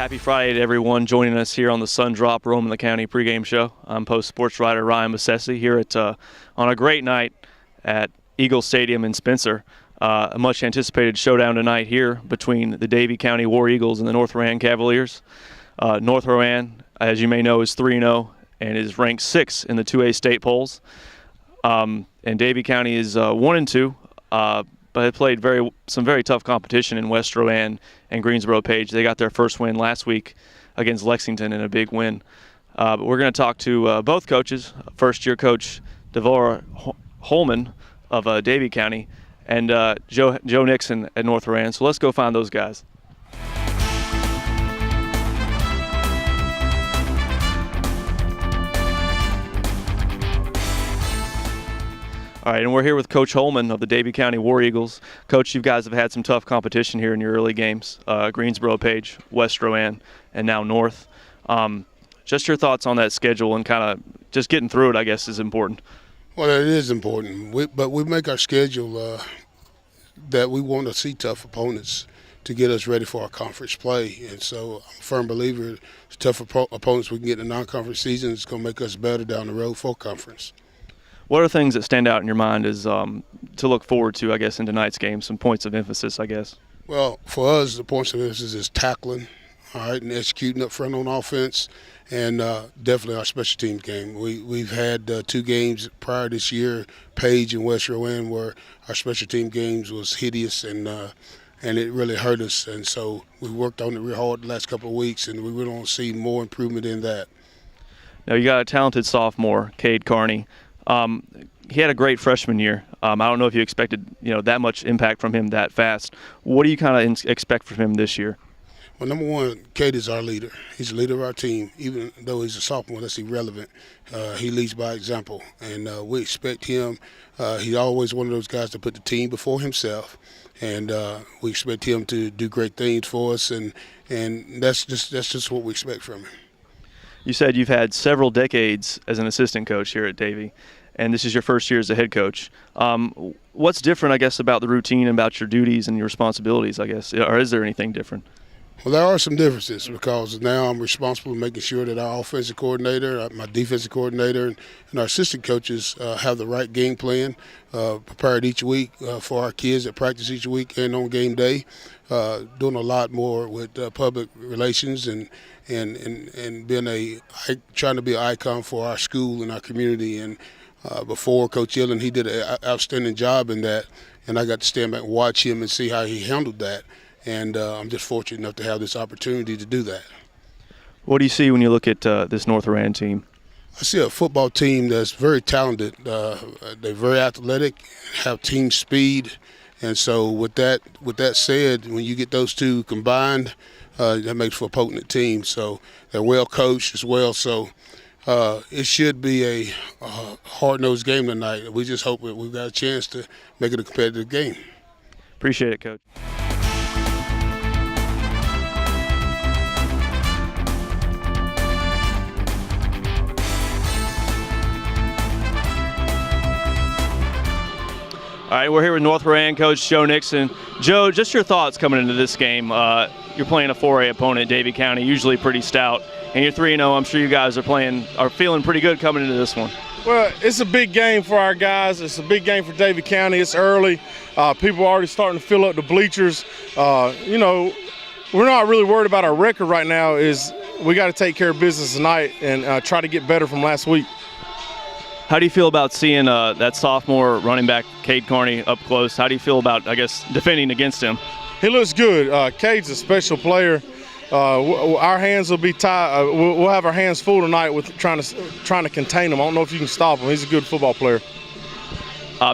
Happy Friday to everyone joining us here on the Sun Drop Roman the County pregame show. I'm Post Sports writer Ryan Massesi here on a great night at Eagle Stadium in Spencer. A much anticipated showdown tonight here between the Davie County War Eagles and the North Rowan Cavaliers. North Rowan, as you may know, is 3-0 and is ranked 6th in the 2A state polls. And Davie County is 1-2. But they played some very tough competition in West Rowan and Greensboro Page. They got their first win last week against Lexington in a big win. But we're going to talk to both coaches, first-year coach Davie Holman of Davie County and Joe Nixon at North Rowan. So let's go find those guys. All right, and we're here with Coach Holman of the Davie County War Eagles. Coach, you guys have had some tough competition here in your early games. Greensboro Page, West Rowan, and now North. Just your thoughts on that schedule and kind of just getting through it, I guess, is important. Well, it is important, but we make our schedule that we want to see tough opponents to get us ready for our conference play. And so I'm a firm believer tough opponents we can get in the non-conference season is going to make us better down the road for conference. What are things that stand out in your mind as to look forward to, I guess, in tonight's game, some points of emphasis, I guess? Well, for us, the points of emphasis is tackling, all right, and executing up front on offense, and definitely our special teams game. We've had 2 games prior this year, Page and West Rowan, where our special team games was hideous and it really hurt us. And so we worked on it real hard the last couple of weeks, and we really want to see more improvement in that. Now, you got a talented sophomore, Cade Carney. He had a great freshman year. I don't know if you expected, that much impact from him that fast. What do you kind of expect from him this year? Well, number one, Cade is our leader. He's the leader of our team. Even though he's a sophomore, that's irrelevant. He leads by example, and we expect him. He's always one of those guys to put the team before himself, and we expect him to do great things for us, and that's just what we expect from him. You said you've had several decades as an assistant coach here at Davie, and this is your first year as a head coach. What's different, I guess, about the routine, about your duties and your responsibilities, I guess? Or is there anything different? Well, there are some differences because now I'm responsible for making sure that our offensive coordinator, my defensive coordinator, and our assistant coaches have the right game plan prepared each week for our kids that practice each week and on game day. Doing a lot more with public relations and being trying to be an icon for our school and our community. And before Coach Yellen, he did an outstanding job in that, and I got to stand back and watch him and see how he handled that. And I'm just fortunate enough to have this opportunity to do that. What do you see when you look at this North Rowan team? I see a football team that's very talented. They're very athletic, have team speed. And so with that said, when you get those two combined, that makes for a potent team. So they're well coached as well. So it should be a hard-nosed game tonight. We just hope that we've got a chance to make it a competitive game. Appreciate it, Coach. All right, we're here with North Rowan coach Joe Nixon. Joe, just your thoughts coming into this game. You're playing a 4A opponent, Davie County, usually pretty stout, and you're 3-0. I'm sure you guys are feeling pretty good coming into this one. Well, it's a big game for our guys. It's a big game for Davie County. It's early. People are already starting to fill up the bleachers. We're not really worried about our record right now. We got to take care of business tonight and try to get better from last week. How do you feel about seeing that sophomore running back, Cade Carney, up close? How do you feel about, I guess, defending against him? He looks good. Cade's a special player. Our hands will be tied. We'll have our hands full tonight with trying to contain him. I don't know if you can stop him. He's a good football player.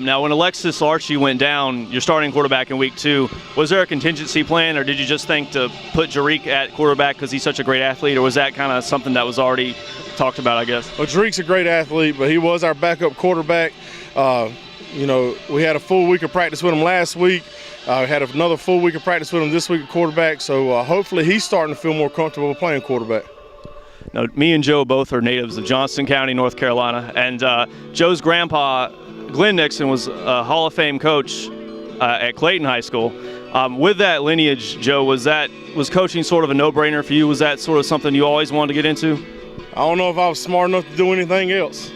Now, when Alexis Archie went down, your starting quarterback in week 2, was there a contingency plan, or did you just think to put Jariq at quarterback because he's such a great athlete, or was that kind of something that was already talked about, I guess? Well, Jariq's a great athlete, but he was our backup quarterback. We had a full week of practice with him last week. Had another full week of practice with him this week at quarterback, so hopefully he's starting to feel more comfortable playing quarterback. Now, me and Joe both are natives of Johnston County, North Carolina, and Joe's grandpa, Glenn Nixon, was a Hall of Fame coach at Clayton High School. With that lineage, Joe, was coaching sort of a no-brainer for you? Was that sort of something you always wanted to get into? I don't know if I was smart enough to do anything else.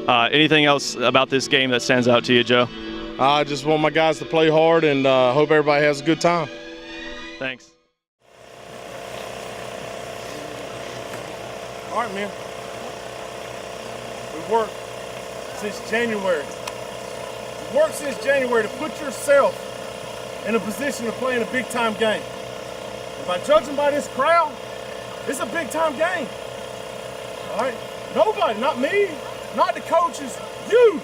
Anything else about this game that stands out to you, Joe? I just want my guys to play hard and hope everybody has a good time. Thanks. All right, man. We've worked since January. We've worked since January to put yourself in a position to play in a big-time game. And by judging by this crowd, it's a big-time game. All right? Nobody, not me, not the coaches, you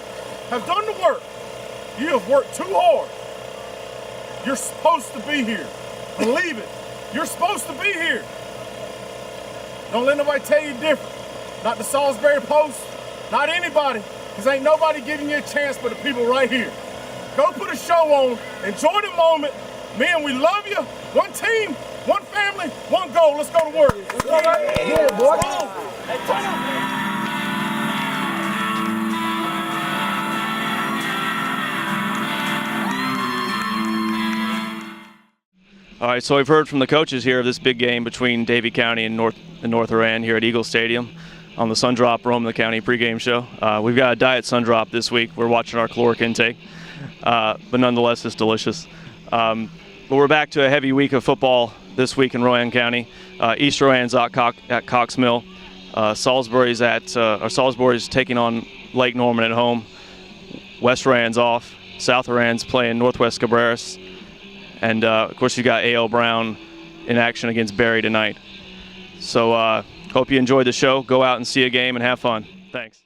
have done the work. You have worked too hard. You're supposed to be here. Believe it. You're supposed to be here. Don't let nobody tell you different. Not the Salisbury Post, not anybody, because ain't nobody giving you a chance but the people right here. Go put a show on, enjoy the moment. Man, we love you. One team, one family, one goal. Let's go to work. Let's go. Yeah, boy. Hey, turn up. All right, so we've heard from the coaches here of this big game between Davie County and North Iran here at Eagle Stadium on the Sundrop Roman the County pregame show. We've got a diet Sundrop this week. We're watching our caloric intake, but nonetheless, it's delicious. But we're back to a heavy week of football this week in Rowan County. East Rowan's at Cox Mill. Salisbury's taking on Lake Norman at home. West Rowan's off. South Rowan's playing Northwest Cabreras. And, of course, you got A.L. Brown in action against Barry tonight. So hope you enjoyed the show. Go out and see a game and have fun. Thanks.